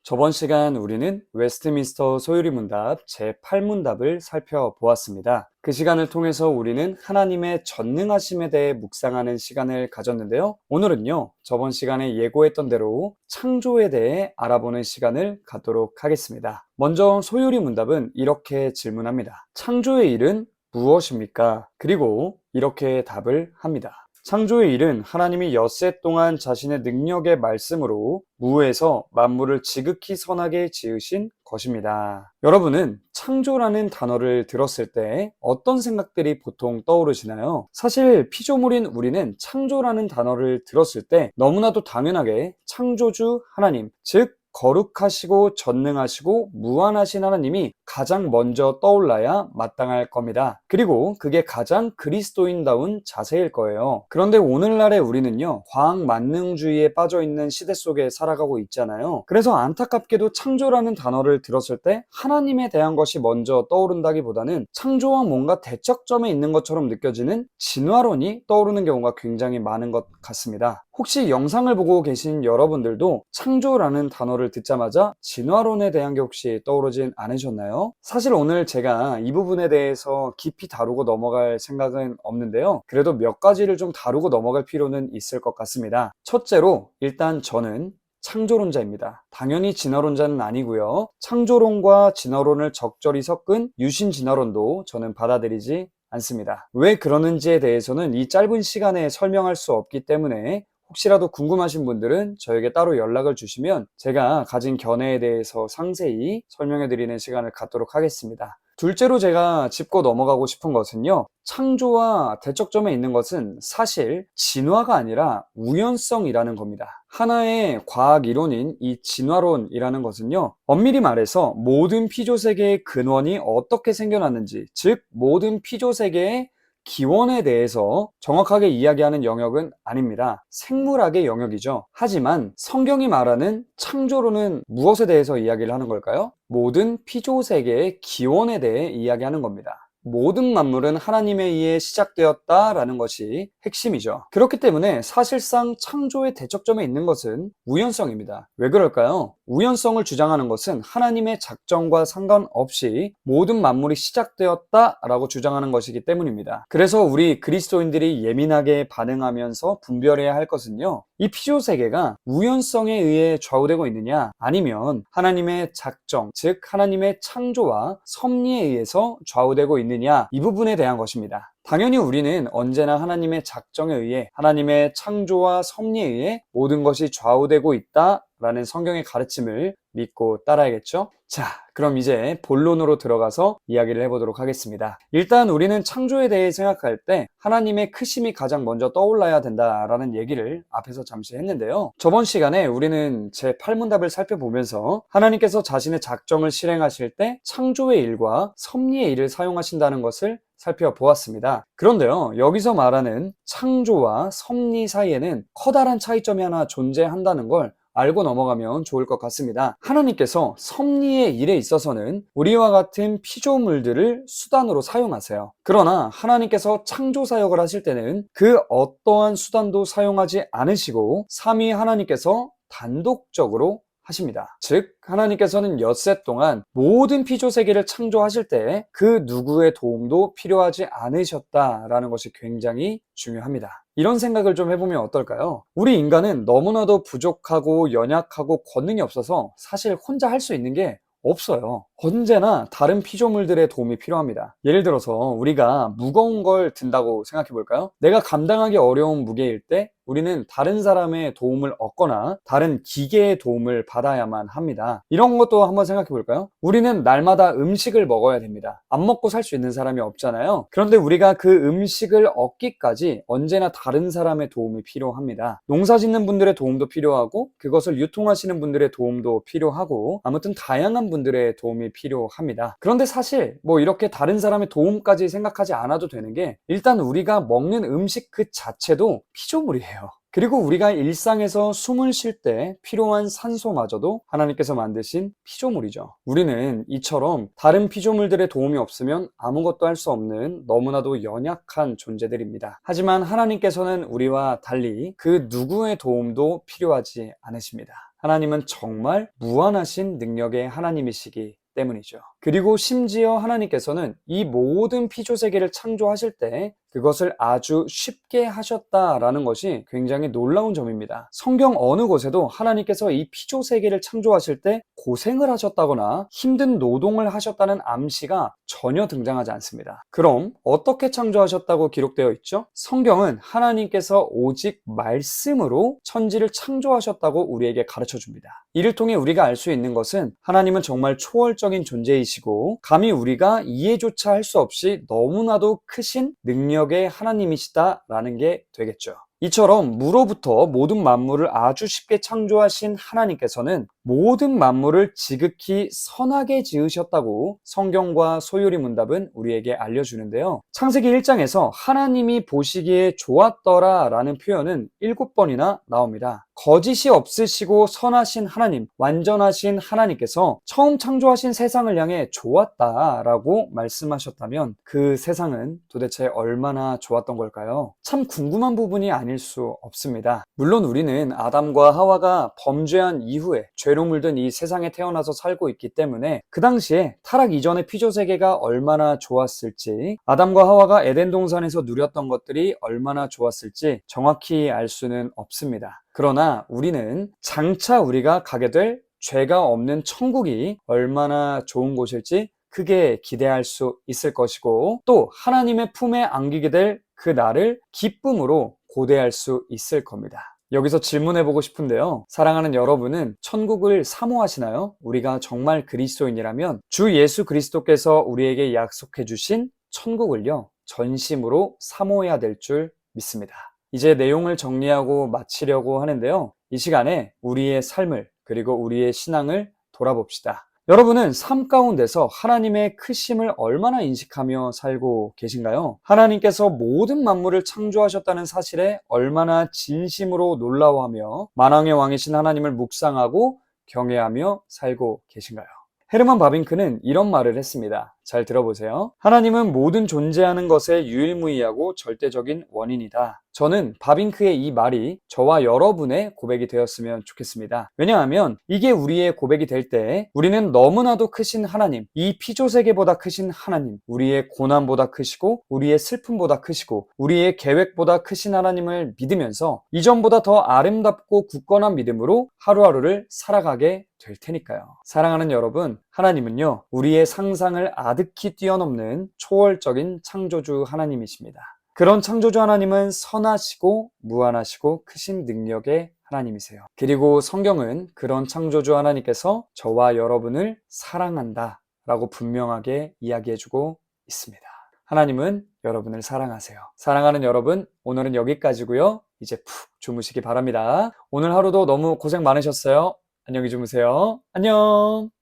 저번 시간 우리는 웨스트민스터 소유리 문답 제8문답을 살펴보았습니다. 그 시간을 통해서 우리는 하나님의 전능하심에 대해 묵상하는 시간을 가졌는데요. 오늘은요, 저번 시간에 예고했던 대로 창조에 대해 알아보는 시간을 갖도록 하겠습니다. 먼저 소유리 문답은 이렇게 질문합니다. 창조의 일은 무엇입니까? 그리고 이렇게 답을 합니다. 창조의 일은 하나님이 엿새 동안 자신의 능력의 말씀으로 무에서 만물을 지극히 선하게 지으신 것입니다. 여러분은 창조라는 단어를 들었을 때 어떤 생각들이 보통 떠오르시나요? 사실 피조물인 우리는 창조라는 단어를 들었을 때 너무나도 당연하게 창조주 하나님, 즉 거룩하시고 전능하시고 무한하신 하나님이 가장 먼저 떠올라야 마땅할 겁니다. 그리고 그게 가장 그리스도인다운 자세일 거예요. 그런데 오늘날의 우리는요, 과학 만능주의에 빠져 있는 시대 속에 살아가고 있잖아요. 그래서 안타깝게도 창조라는 단어를 들었을 때 하나님에 대한 것이 먼저 떠오른다기보다는 창조와 뭔가 대척점에 있는 것처럼 느껴지는 진화론이 떠오르는 경우가 굉장히 많은 것 같습니다. 혹시 영상을 보고 계신 여러분들도 창조라는 단어를 듣자마자 진화론에 대한 게 혹시 떠오르진 않으셨나요? 사실 오늘 제가 이 부분에 대해서 깊이 다루고 넘어갈 생각은 없는데요. 그래도 몇 가지를 좀 다루고 넘어갈 필요는 있을 것 같습니다. 첫째로 일단 저는 창조론자입니다. 당연히 진화론자는 아니고요. 창조론과 진화론을 적절히 섞은 유신 진화론도 저는 받아들이지 않습니다. 왜 그러는지에 대해서는 이 짧은 시간에 설명할 수 없기 때문에 혹시라도 궁금하신 분들은 저에게 따로 연락을 주시면 제가 가진 견해에 대해서 상세히 설명해 드리는 시간을 갖도록 하겠습니다. 둘째로 제가 짚고 넘어가고 싶은 것은요, 창조와 대척점에 있는 것은 사실 진화가 아니라 우연성이라는 겁니다. 하나의 과학 이론인 이 진화론이라는 것은요, 엄밀히 말해서 모든 피조세계의 근원이 어떻게 생겨났는지, 즉 모든 피조세계의 기원에 대해서 정확하게 이야기하는 영역은 아닙니다. 생물학의 영역이죠. 하지만 성경이 말하는 창조론은 무엇에 대해서 이야기를 하는 걸까요? 모든 피조세계의 기원에 대해 이야기하는 겁니다. 모든 만물은 하나님에 의해 시작되었다라는 것이 핵심이죠. 그렇기 때문에 사실상 창조의 대척점에 있는 것은 우연성입니다. 왜 그럴까요? 우연성을 주장하는 것은 하나님의 작정과 상관없이 모든 만물이 시작되었다라고 주장하는 것이기 때문입니다. 그래서 우리 그리스도인들이 예민하게 반응하면서 분별해야 할 것은요, 이 피조세계가 우연성에 의해 좌우되고 있느냐, 아니면 하나님의 작정, 즉 하나님의 창조와 섭리에 의해서 좌우되고 있느냐, 이 부분에 대한 것입니다. 당연히 우리는 언제나 하나님의 작정에 의해, 하나님의 창조와 섭리에 의해 모든 것이 좌우되고 있다라는 성경의 가르침을 믿고 따라야겠죠? 자, 그럼 이제 본론으로 들어가서 이야기를 해보도록 하겠습니다. 일단 우리는 창조에 대해 생각할 때 하나님의 크심이 가장 먼저 떠올라야 된다라는 얘기를 앞에서 잠시 했는데요. 저번 시간에 우리는 제8문답을 살펴보면서 하나님께서 자신의 작정을 실행하실 때 창조의 일과 섭리의 일을 사용하신다는 것을 살펴보았습니다. 그런데요, 여기서 말하는 창조와 섭리 사이에는 커다란 차이점이 하나 존재한다는 걸 알고 넘어가면 좋을 것 같습니다. 하나님께서 섭리의 일에 있어서는 우리와 같은 피조물들을 수단으로 사용하세요. 그러나 하나님께서 창조 사역을 하실 때는 그 어떠한 수단도 사용하지 않으시고 삼위 하나님께서 단독적으로 하십니다. 즉 하나님께서는 엿새 동안 모든 피조세계를 창조하실 때 그 누구의 도움도 필요하지 않으셨다라는 것이 굉장히 중요합니다. 이런 생각을 좀 해보면 어떨까요? 우리 인간은 너무나도 부족하고 연약하고 권능이 없어서 사실 혼자 할 수 있는 게 없어요. 언제나 다른 피조물들의 도움이 필요합니다. 예를 들어서 우리가 무거운 걸 든다고 생각해 볼까요? 내가 감당하기 어려운 무게일 때 우리는 다른 사람의 도움을 얻거나 다른 기계의 도움을 받아야만 합니다. 이런 것도 한번 생각해 볼까요? 우리는 날마다 음식을 먹어야 됩니다. 안 먹고 살 수 있는 사람이 없잖아요. 그런데 우리가 그 음식을 얻기까지 언제나 다른 사람의 도움이 필요합니다. 농사 짓는 분들의 도움도 필요하고 그것을 유통하시는 분들의 도움도 필요하고 아무튼 다양한 분들의 도움이 필요합니다. 그런데 사실 이렇게 다른 사람의 도움까지 생각하지 않아도 되는 게, 일단 우리가 먹는 음식 그 자체도 피조물이에요. 그리고 우리가 일상에서 숨을 쉴 때 필요한 산소마저도 하나님께서 만드신 피조물이죠. 우리는 이처럼 다른 피조물들의 도움이 없으면 아무것도 할 수 없는 너무나도 연약한 존재들입니다. 하지만 하나님께서는 우리와 달리 그 누구의 도움도 필요하지 않으십니다. 하나님은 정말 무한하신 능력의 하나님이시기 때문이죠. 그리고 심지어 하나님께서는 이 모든 피조세계를 창조하실 때 그것을 아주 쉽게 하셨다라는 것이 굉장히 놀라운 점입니다. 성경 어느 곳에도 하나님께서 이 피조세계를 창조하실 때 고생을 하셨다거나 힘든 노동을 하셨다는 암시가 전혀 등장하지 않습니다. 그럼 어떻게 창조하셨다고 기록되어 있죠? 성경은 하나님께서 오직 말씀으로 천지를 창조하셨다고 우리에게 가르쳐 줍니다. 이를 통해 우리가 알 수 있는 것은 하나님은 정말 초월적인 존재이시고 감히 우리가 이해조차 할 수 없이 너무나도 크신 능력의 하나님이시다라는 게 되겠죠. 이처럼 무로부터 모든 만물을 아주 쉽게 창조하신 하나님께서는 모든 만물을 지극히 선하게 지으셨다고 성경과 소요리 문답은 우리에게 알려주는데요. 창세기 1장에서 하나님이 보시기에 좋았더라 라는 표현은 7번이나 나옵니다. 거짓이 없으시고 선하신 하나님, 완전하신 하나님께서 처음 창조하신 세상을 향해 좋았다라고 말씀하셨다면 그 세상은 도대체 얼마나 좋았던 걸까요? 참 궁금한 부분이 아닐 수 없습니다. 물론 우리는 아담과 하와가 범죄한 이후에 죄로 물든 이 세상에 태어나서 살고 있기 때문에 그 당시에 타락 이전의 피조세계가 얼마나 좋았을지, 아담과 하와가 에덴 동산에서 누렸던 것들이 얼마나 좋았을지 정확히 알 수는 없습니다. 그러나 우리는 장차 우리가 가게 될 죄가 없는 천국이 얼마나 좋은 곳일지 크게 기대할 수 있을 것이고, 또 하나님의 품에 안기게 될 그 날을 기쁨으로 고대할 수 있을 겁니다. 여기서 질문해보고 싶은데요. 사랑하는 여러분은 천국을 사모하시나요? 우리가 정말 그리스도인이라면 주 예수 그리스도께서 우리에게 약속해 주신 천국을요, 전심으로 사모해야 될 줄 믿습니다. 이제 내용을 정리하고 마치려고 하는데요. 이 시간에 우리의 삶을 그리고 우리의 신앙을 돌아봅시다. 여러분은 삶 가운데서 하나님의 크심을 얼마나 인식하며 살고 계신가요? 하나님께서 모든 만물을 창조하셨다는 사실에 얼마나 진심으로 놀라워하며 만왕의 왕이신 하나님을 묵상하고 경외하며 살고 계신가요? 헤르만 바빙크는 이런 말을 했습니다. 잘 들어보세요. 하나님은 모든 존재하는 것의 유일무이하고 절대적인 원인이다. 저는 바빙크의 이 말이 저와 여러분의 고백이 되었으면 좋겠습니다. 왜냐하면 이게 우리의 고백이 될 때 우리는 너무나도 크신 하나님, 이 피조세계보다 크신 하나님, 우리의 고난보다 크시고 우리의 슬픔보다 크시고 우리의 계획보다 크신 하나님을 믿으면서 이전보다 더 아름답고 굳건한 믿음으로 하루하루를 살아가게 될 테니까요. 사랑하는 여러분, 하나님은요, 우리의 상상을 아득히 뛰어넘는 초월적인 창조주 하나님이십니다. 그런 창조주 하나님은 선하시고 무한하시고 크신 능력의 하나님이세요. 그리고 성경은 그런 창조주 하나님께서 저와 여러분을 사랑한다 라고 분명하게 이야기해주고 있습니다. 하나님은 여러분을 사랑하세요. 사랑하는 여러분, 오늘은 여기까지고요. 이제 푹 주무시기 바랍니다. 오늘 하루도 너무 고생 많으셨어요. 안녕히 주무세요. 안녕.